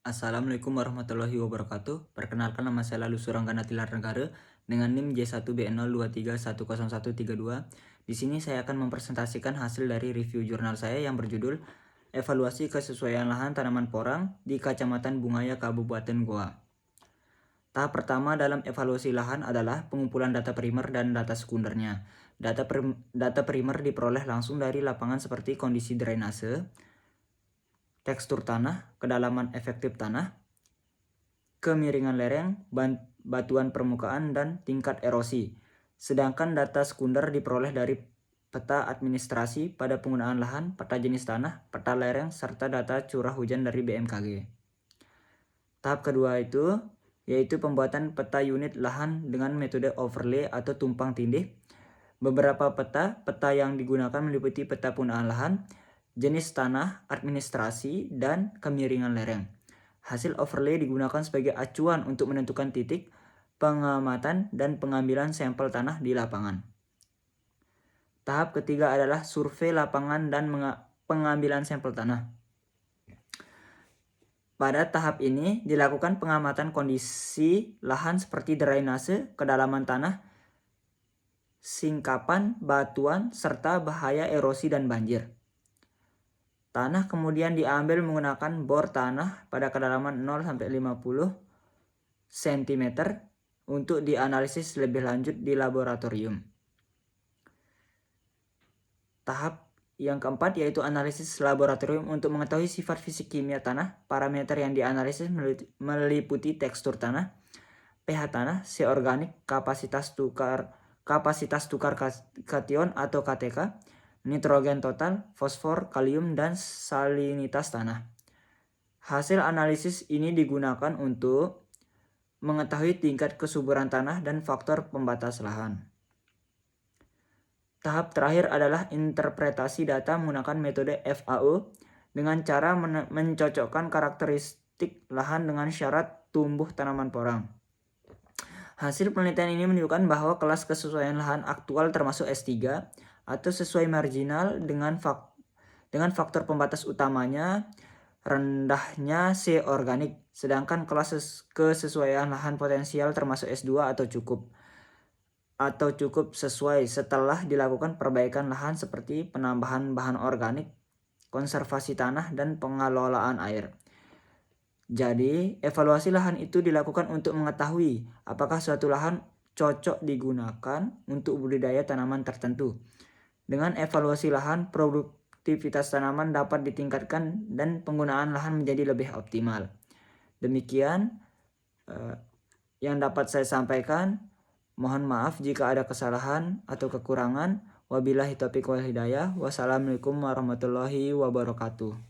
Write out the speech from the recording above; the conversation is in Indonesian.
Assalamualaikum warahmatullahi wabarakatuh. Perkenalkan, nama saya Lalu Suranggana Tilar Negara dengan NIM J1B023113132. Di sini saya akan mempresentasikan hasil dari review jurnal saya yang berjudul Evaluasi Kesesuaian Lahan Tanaman Porang di Kecamatan Bungaya, Kabupaten Goa. Tahap pertama dalam evaluasi lahan adalah pengumpulan data primer dan data sekundernya. Data primer diperoleh langsung dari lapangan seperti kondisi drainase, tekstur tanah, kedalaman efektif tanah, kemiringan lereng, batuan permukaan, dan tingkat erosi. Sedangkan data sekunder diperoleh dari peta administrasi pada penggunaan lahan, peta jenis tanah, peta lereng, serta data curah hujan dari BMKG. Tahap kedua yaitu pembuatan peta unit lahan dengan metode overlay atau tumpang tindih. Beberapa peta yang digunakan meliputi peta penggunaan lahan, jenis tanah, administrasi, dan kemiringan lereng. Hasil overlay digunakan sebagai acuan untuk menentukan titik pengamatan dan pengambilan sampel tanah di lapangan. Tahap ketiga adalah survei lapangan dan pengambilan sampel tanah. Pada tahap ini dilakukan pengamatan kondisi lahan seperti drainase, kedalaman tanah, singkapan, batuan, serta bahaya erosi dan banjir. Tanah kemudian diambil menggunakan bor tanah pada kedalaman 0-50 cm untuk dianalisis lebih lanjut di laboratorium. Tahap yang keempat yaitu analisis laboratorium untuk mengetahui sifat fisik kimia tanah. Parameter yang dianalisis meliputi tekstur tanah, pH tanah, C organik, kapasitas tukar kation atau KTK, nitrogen total, fosfor, kalium, dan salinitas tanah. Hasil analisis ini digunakan untuk mengetahui tingkat kesuburan tanah dan faktor pembatas lahan. Tahap terakhir adalah interpretasi data menggunakan metode FAO dengan cara mencocokkan karakteristik lahan dengan syarat tumbuh tanaman porang. Hasil penelitian ini menunjukkan bahwa kelas kesesuaian lahan aktual termasuk S3 atau sesuai marginal dengan faktor pembatas utamanya rendahnya C organik, sedangkan kelas kesesuaian lahan potensial termasuk S2 atau cukup sesuai setelah dilakukan perbaikan lahan seperti penambahan bahan organik, konservasi tanah, dan pengelolaan air. Jadi, evaluasi lahan itu dilakukan untuk mengetahui apakah suatu lahan cocok digunakan untuk budidaya tanaman tertentu. Dengan evaluasi lahan, produktivitas tanaman dapat ditingkatkan dan penggunaan lahan menjadi lebih optimal. Demikian yang dapat saya sampaikan. Mohon maaf jika ada kesalahan atau kekurangan. Wabillahi taufiq wal hidayah. Wassalamualaikum warahmatullahi wabarakatuh.